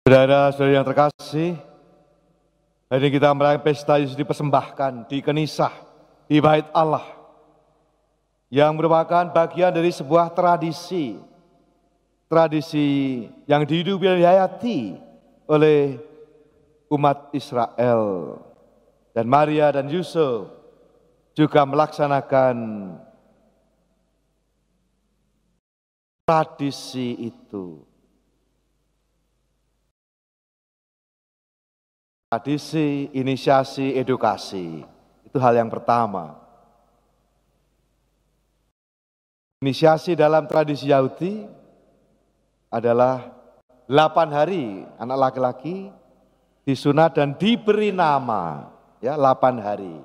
Saudara-saudara yang terkasih, hari ini kita merayakan pesta Yesus dipersembahkan di Kenisah, di Bait Allah, yang merupakan bagian dari sebuah tradisi yang dihidupi dan dihayati oleh umat Israel. Dan Maria dan Yusuf juga melaksanakan tradisi itu. Tradisi, inisiasi, edukasi, itu hal yang pertama. Inisiasi dalam tradisi Yahudi adalah 8 hari anak laki-laki disunat dan diberi nama, ya 8 hari.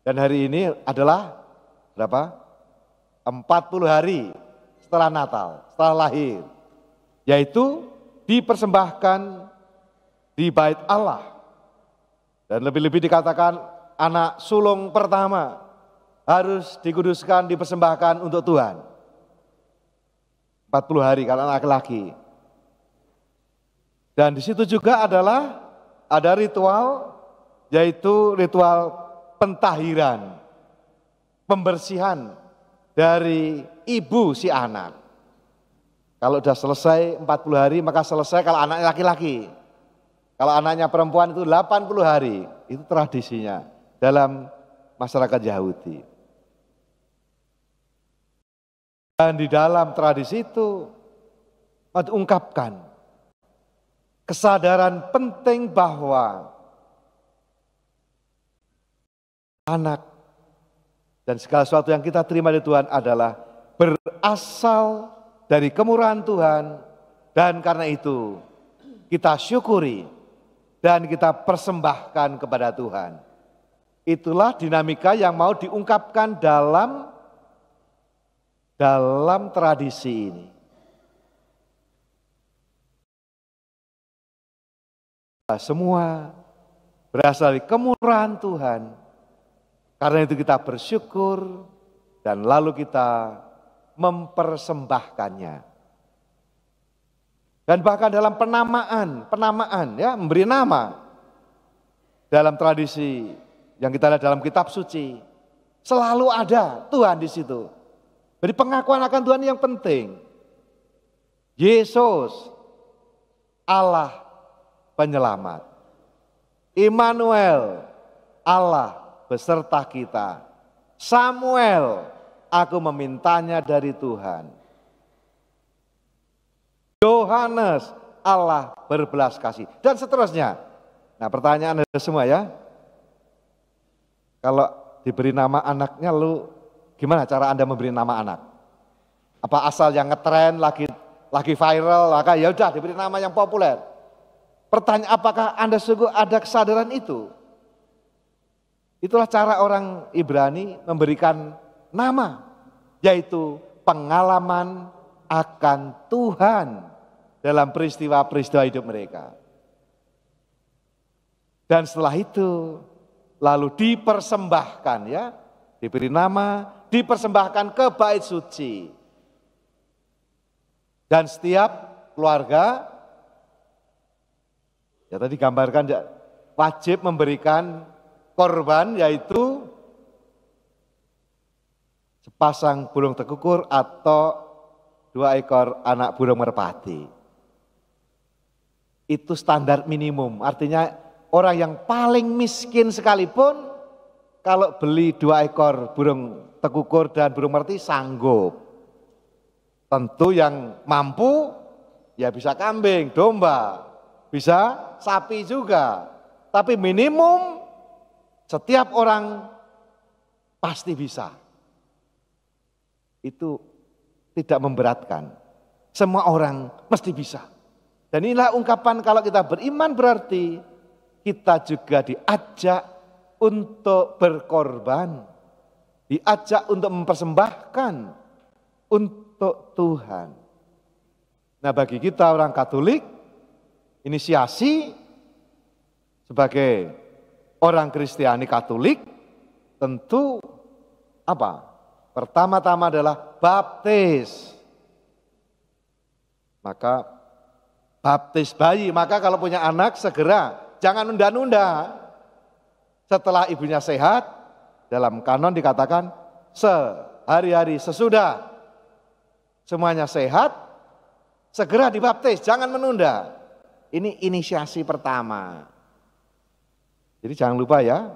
Dan hari ini adalah berapa? 40 hari setelah Natal, setelah lahir, yaitu dipersembahkan di Bait Allah. Dan lebih-lebih dikatakan anak sulung pertama harus dikuduskan, dipersembahkan untuk Tuhan. 40 hari kalau anak laki-laki. Dan di situ juga ada ritual, yaitu ritual pentahiran, pembersihan dari ibu si anak. Kalau sudah selesai 40 hari maka selesai kalau anaknya laki-laki. Kalau anaknya perempuan itu 80 hari, itu tradisinya dalam masyarakat Yahudi. Dan di dalam tradisi itu diungkapkan kesadaran penting bahwa anak dan segala sesuatu yang kita terima dari Tuhan adalah berasal dari kemurahan Tuhan, dan karena itu kita syukuri dan kita persembahkan kepada Tuhan. Itulah dinamika yang mau diungkapkan dalam tradisi ini. Semua berasal dari kemurahan Tuhan. Karena itu kita bersyukur dan lalu kita mempersembahkannya. Dan bahkan dalam penamaan ya, memberi nama dalam tradisi yang kita lihat dalam kitab suci, selalu ada Tuhan di situ. Jadi pengakuan akan Tuhan yang penting. Yesus, Allah penyelamat. Immanuel, Allah beserta kita. Samuel, aku memintanya dari Tuhan. Yohanes, Allah berbelas kasih, dan seterusnya. Nah, pertanyaan Anda semua ya, kalau diberi nama anaknya, lu gimana cara Anda memberi nama anak? Apa asal yang ngetren lagi viral, maka ya udah diberi nama yang populer? Pertanyaan, apakah Anda sungguh ada kesadaran itu? Itulah cara orang Ibrani memberikan nama, yaitu pengalaman akan Tuhan dalam peristiwa-peristiwa hidup mereka. Dan setelah itu lalu dipersembahkan ya, diberi nama, dipersembahkan ke bait suci. Dan setiap keluarga, ya tadi gambarkan, wajib memberikan korban, yaitu sepasang burung tekukur atau 2 ekor anak burung merpati. Itu standar minimum, artinya orang yang paling miskin sekalipun kalau beli 2 ekor burung tekukur dan burung merpati sanggup. Tentu yang mampu ya bisa kambing, domba, bisa sapi juga. Tapi minimum setiap orang pasti bisa. Itu tidak memberatkan. Semua orang mesti bisa. Dan inilah ungkapan kalau kita beriman berarti kita juga diajak untuk berkorban. Diajak untuk mempersembahkan untuk Tuhan. Nah, bagi kita orang Katolik, inisiasi sebagai orang Kristiani Katolik tentu apa? Pertama-tama adalah baptis. Maka baptis bayi. Maka kalau punya anak segera, jangan nunda-nunda. Setelah ibunya sehat, dalam kanon dikatakan sehari-hari sesudah semuanya sehat, segera dibaptis, jangan menunda. Ini inisiasi pertama. Jadi jangan lupa ya,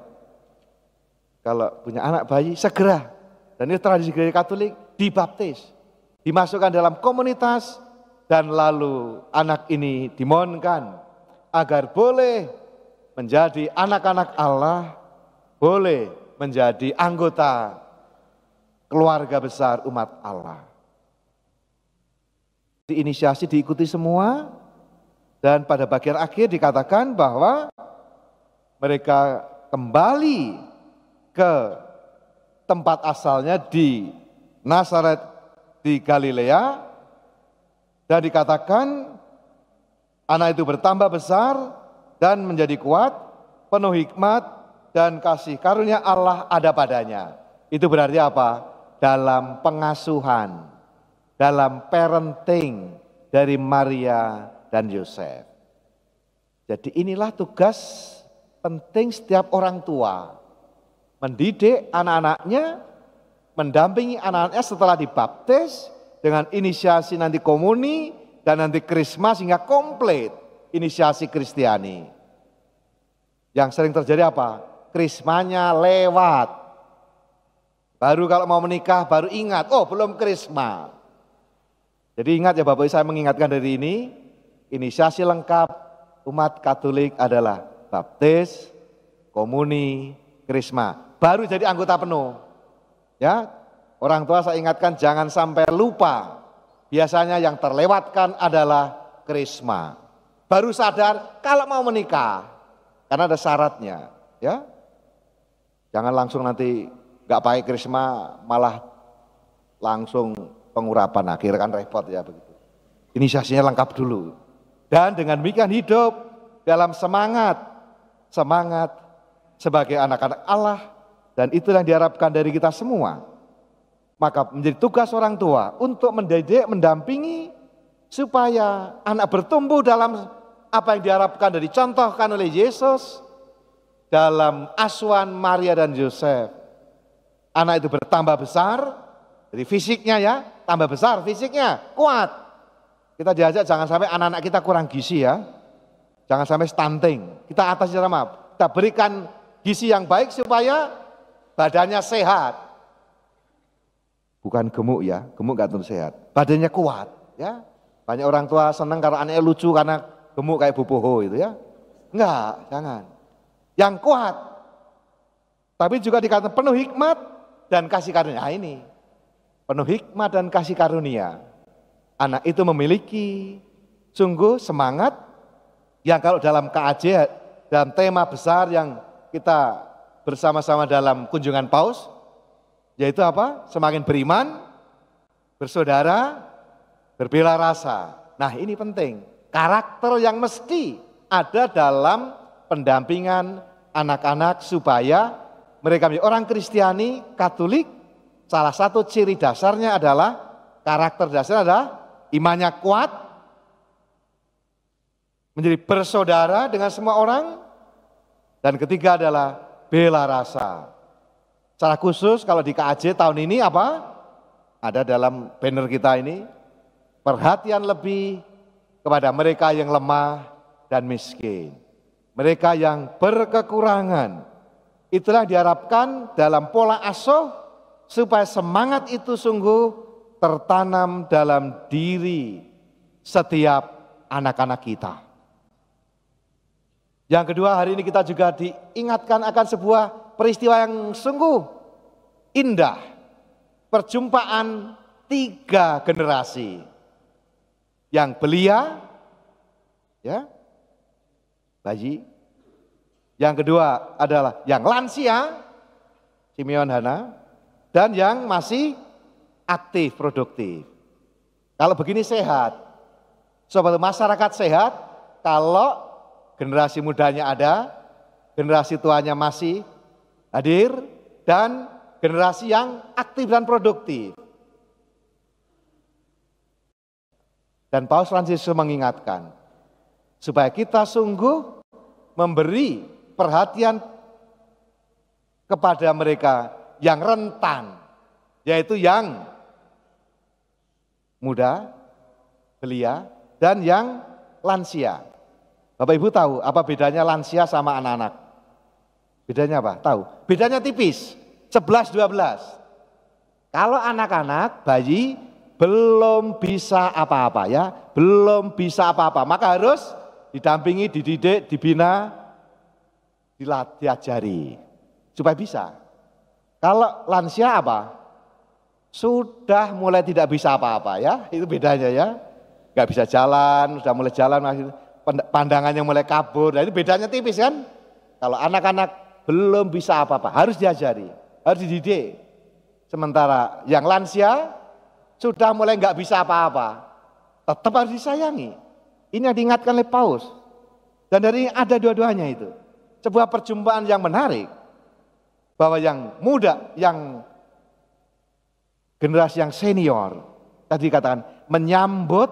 kalau punya anak bayi segera, dan ini tradisi gereja Katolik, dibaptis, dimasukkan dalam komunitas, dan lalu anak ini dimohonkan agar boleh menjadi anak-anak Allah, boleh menjadi anggota keluarga besar umat Allah. Inisiasi diikuti semua, dan pada bagian akhir dikatakan bahwa mereka kembali ke tempat asalnya di Nazaret di Galilea, dan dikatakan anak itu bertambah besar dan menjadi kuat, penuh hikmat dan kasih karunia Allah ada padanya. Itu berarti apa? Dalam pengasuhan, dalam parenting dari Maria dan Yosef. Jadi inilah tugas penting setiap orang tua, mendidik anak-anaknya, mendampingi anak-anaknya setelah dibaptis dengan inisiasi nanti komuni dan nanti krisma sehingga komplit inisiasi Kristiani. Yang sering terjadi apa? Krismanya lewat. Baru kalau mau menikah baru ingat, oh belum krisma. Jadi ingat ya Bapak Ibu, saya mengingatkan dari ini, inisiasi lengkap umat Katolik adalah baptis, komuni, krisma, baru jadi anggota penuh. Ya, orang tua saya ingatkan jangan sampai lupa. Biasanya yang terlewatkan adalah krisma. Baru sadar kalau mau menikah, karena ada syaratnya. Ya, jangan langsung nanti nggak pakai krisma, malah langsung pengurapan, akhirnya kan repot ya begitu. Inisiasinya lengkap dulu. Dan dengan demikian hidup dalam semangat sebagai anak-anak Allah, dan itulah yang diharapkan dari kita semua. Maka menjadi tugas orang tua untuk mendidik, mendampingi supaya anak bertumbuh dalam apa yang diharapkan dan dicontohkan oleh Yesus dalam asuhan Maria dan Yosef. Anak itu bertambah besar, dari fisiknya ya, tambah besar fisiknya, kuat. Kita diajak jangan sampai anak-anak kita kurang gizi ya. Jangan sampai stunting. Kita atasi secara maaf. Kita berikan gizi yang baik supaya badannya sehat. Bukan gemuk ya, gemuk gak tentu sehat. Badannya kuat ya. Banyak orang tua senang kalau anaknya lucu karena gemuk kayak Boboho itu ya. Enggak, jangan. Yang kuat. Tapi juga dikatakan penuh hikmat dan kasih karunia. Nah, ini. Penuh hikmat dan kasih karunia. Anak itu memiliki sungguh semangat yang kalau dalam KAJ, dalam tema besar yang kita bersama-sama dalam kunjungan Paus, yaitu apa? Semakin beriman, bersaudara, berbela rasa. Nah ini penting, karakter yang mesti ada dalam pendampingan anak-anak supaya mereka menjadi orang Kristiani, Katolik. Salah satu ciri dasarnya adalah, karakter dasarnya adalah imannya kuat, menjadi bersaudara dengan semua orang, dan ketiga adalah bela rasa. Secara khusus kalau di KAJ tahun ini apa? Ada dalam banner kita ini, perhatian lebih kepada mereka yang lemah dan miskin, mereka yang berkekurangan. Itulah diharapkan dalam pola asuh supaya semangat itu sungguh tertanam dalam diri setiap anak-anak kita. Yang kedua, hari ini kita juga diingatkan akan sebuah peristiwa yang sungguh indah. Perjumpaan 3 generasi. Yang belia, ya, bayi. Yang kedua adalah yang lansia, Simeon Hana, dan yang masih aktif, produktif. Kalau begini sehat. Sobat masyarakat sehat, kalau generasi mudanya ada, generasi tuanya masih hadir, dan generasi yang aktif dan produktif. Dan Paus Fransiskus mengingatkan, supaya kita sungguh memberi perhatian kepada mereka yang rentan, yaitu yang muda, belia, dan yang lansia. Bapak Ibu tahu apa bedanya lansia sama anak-anak? Bedanya apa? Tahu? Bedanya tipis, 11-12. Kalau anak-anak, bayi belum bisa apa-apa ya, belum bisa apa-apa, maka harus didampingi, dididik, dibina, diajari supaya bisa. Kalau lansia apa? Sudah mulai tidak bisa apa-apa ya, itu bedanya ya. Gak bisa jalan, sudah mulai jalan, pandangannya mulai kabur, nah itu bedanya tipis kan. Kalau anak-anak belum bisa apa-apa, harus diajari, harus dididik. Sementara yang lansia sudah mulai nggak bisa apa-apa, tetap harus disayangi. Ini yang diingatkan oleh Paus. Dan dari ada dua-duanya itu. Sebuah perjumpaan yang menarik, bahwa yang muda, yang generasi yang senior, tadi katakan menyambut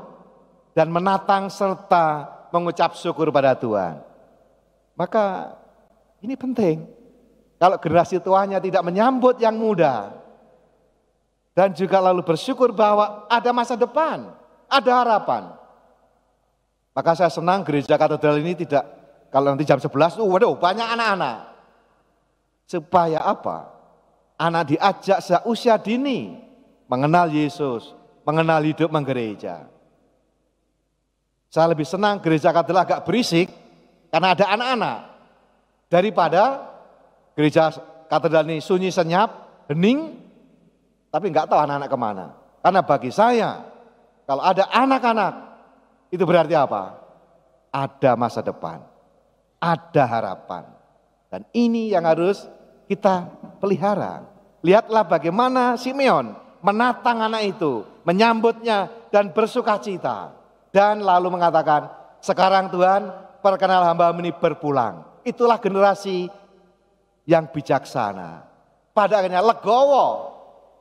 dan menatang serta mengucap syukur pada Tuhan. Maka ini penting. Kalau generasi tuanya tidak menyambut yang muda, dan juga lalu bersyukur bahwa ada masa depan, ada harapan. Maka saya senang gereja katedral ini tidak, kalau nanti jam 11, waduh banyak anak-anak. Supaya apa? Anak diajak seusia dini mengenal Yesus, mengenal hidup menggereja. Saya lebih senang gereja katedral agak berisik karena ada anak-anak daripada gereja katedral ini sunyi senyap, hening, tapi nggak tahu anak-anak kemana. Karena bagi saya, kalau ada anak-anak, itu berarti apa? Ada masa depan, ada harapan. Dan ini yang harus kita pelihara. Lihatlah bagaimana Simeon menatang anak itu, menyambutnya dan bersuka cita. Dan lalu mengatakan, sekarang Tuhan perkenal hamba ini berpulang. Itulah generasi yang bijaksana. Pada akhirnya legowo,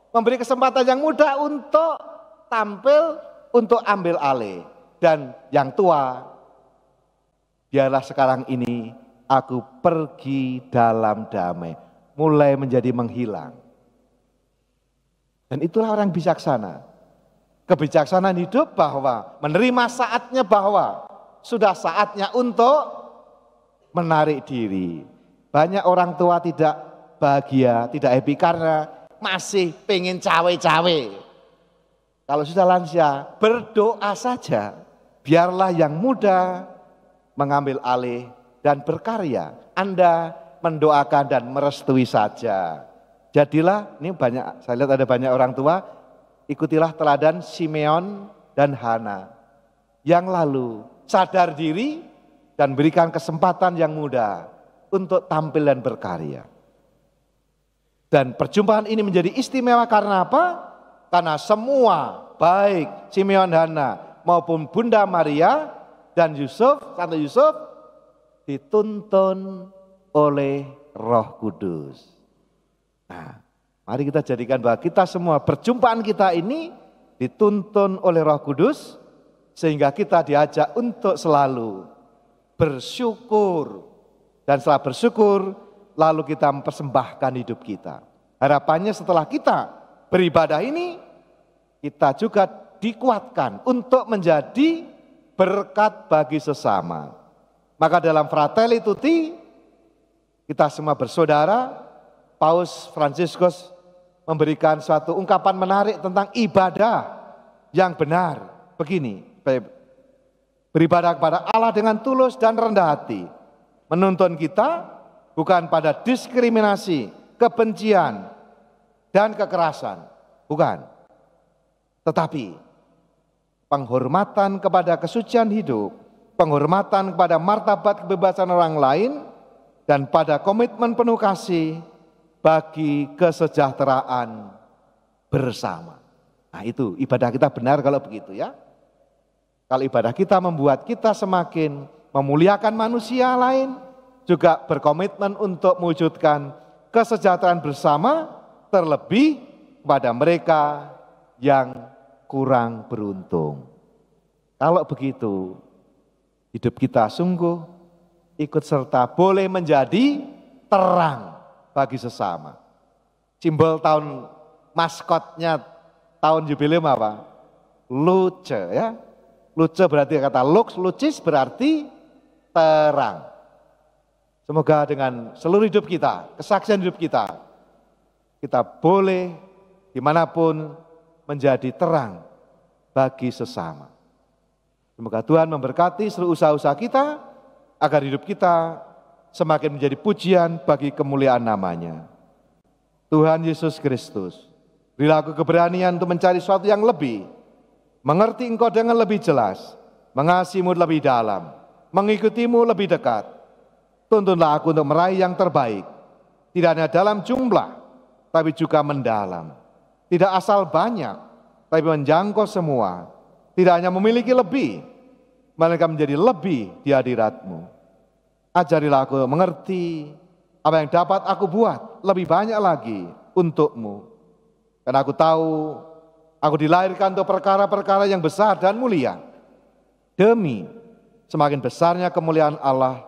memberi kesempatan yang muda untuk tampil, untuk ambil alih. Dan yang tua, biarlah sekarang ini aku pergi dalam damai. Mulai menjadi menghilang. Dan itulah orang bijaksana. Kebijaksanaan hidup bahwa menerima saatnya, bahwa sudah saatnya untuk menarik diri. Banyak orang tua tidak bahagia, tidak happy karena masih pengen cawe-cawe. Kalau sudah lansia, berdoa saja. Biarlah yang muda mengambil alih dan berkarya. Anda mendoakan dan merestui saja. Jadilah, ini banyak, saya lihat ada banyak orang tua, ikutilah teladan Simeon dan Hana. Yang lalu sadar diri dan berikan kesempatan yang muda untuk tampil dan berkarya. Dan perjumpaan ini menjadi istimewa karena apa? Karena semua, baik Simeon, Hana maupun Bunda Maria dan Yusuf, Santo Yusuf, dituntun oleh Roh Kudus. Nah, mari kita jadikan bahwa kita semua, perjumpaan kita ini dituntun oleh Roh Kudus, sehingga kita diajak untuk selalu bersyukur. Dan setelah bersyukur, lalu kita mempersembahkan hidup kita. Harapannya setelah kita beribadah ini, kita juga dikuatkan untuk menjadi berkat bagi sesama. Maka dalam Fratelli Tutti, kita semua bersaudara. Paus Fransiskus memberikan suatu ungkapan menarik tentang ibadah yang benar. Begini, beribadah kepada Allah dengan tulus dan rendah hati. Menuntun kita bukan pada diskriminasi, kebencian, dan kekerasan. Bukan. Tetapi penghormatan kepada kesucian hidup, penghormatan kepada martabat kebebasan orang lain, dan pada komitmen penuh kasih bagi kesejahteraan bersama. Nah itu ibadah kita benar kalau begitu ya. Kalau ibadah kita membuat kita semakin memuliakan manusia lain, juga berkomitmen untuk mewujudkan kesejahteraan bersama, terlebih pada mereka yang kurang beruntung. Kalau begitu, hidup kita sungguh ikut serta boleh menjadi terang bagi sesama. Simbol tahun maskotnya tahun jubileum apa? Luce ya. Luce berarti kata lux, lucis berarti terang. Semoga dengan seluruh hidup kita, kesaksian hidup kita boleh dimanapun menjadi terang bagi sesama. Semoga Tuhan memberkati seluruh usaha-usaha kita, agar hidup kita semakin menjadi pujian bagi kemuliaan namanya. Tuhan Yesus Kristus, berilah aku keberanian untuk mencari sesuatu yang lebih, mengerti Engkau dengan lebih jelas, mengasihimu lebih dalam, mengikutimu lebih dekat. Tuntunlah aku untuk meraih yang terbaik, tidak hanya dalam jumlah, tapi juga mendalam. Tidak asal banyak, tapi menjangkau semua. Tidak hanya memiliki lebih, melainkan menjadi lebih di hadirat-Mu. Ajarilah aku mengerti apa yang dapat aku buat lebih banyak lagi untuk-Mu. Karena aku tahu, aku dilahirkan untuk perkara-perkara yang besar dan mulia, demi semakin besarnya kemuliaan Allah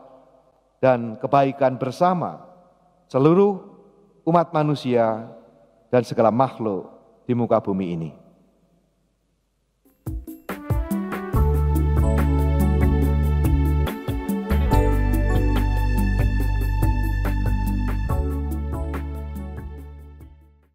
dan kebaikan bersama seluruh umat manusia dan segala makhluk di muka bumi ini.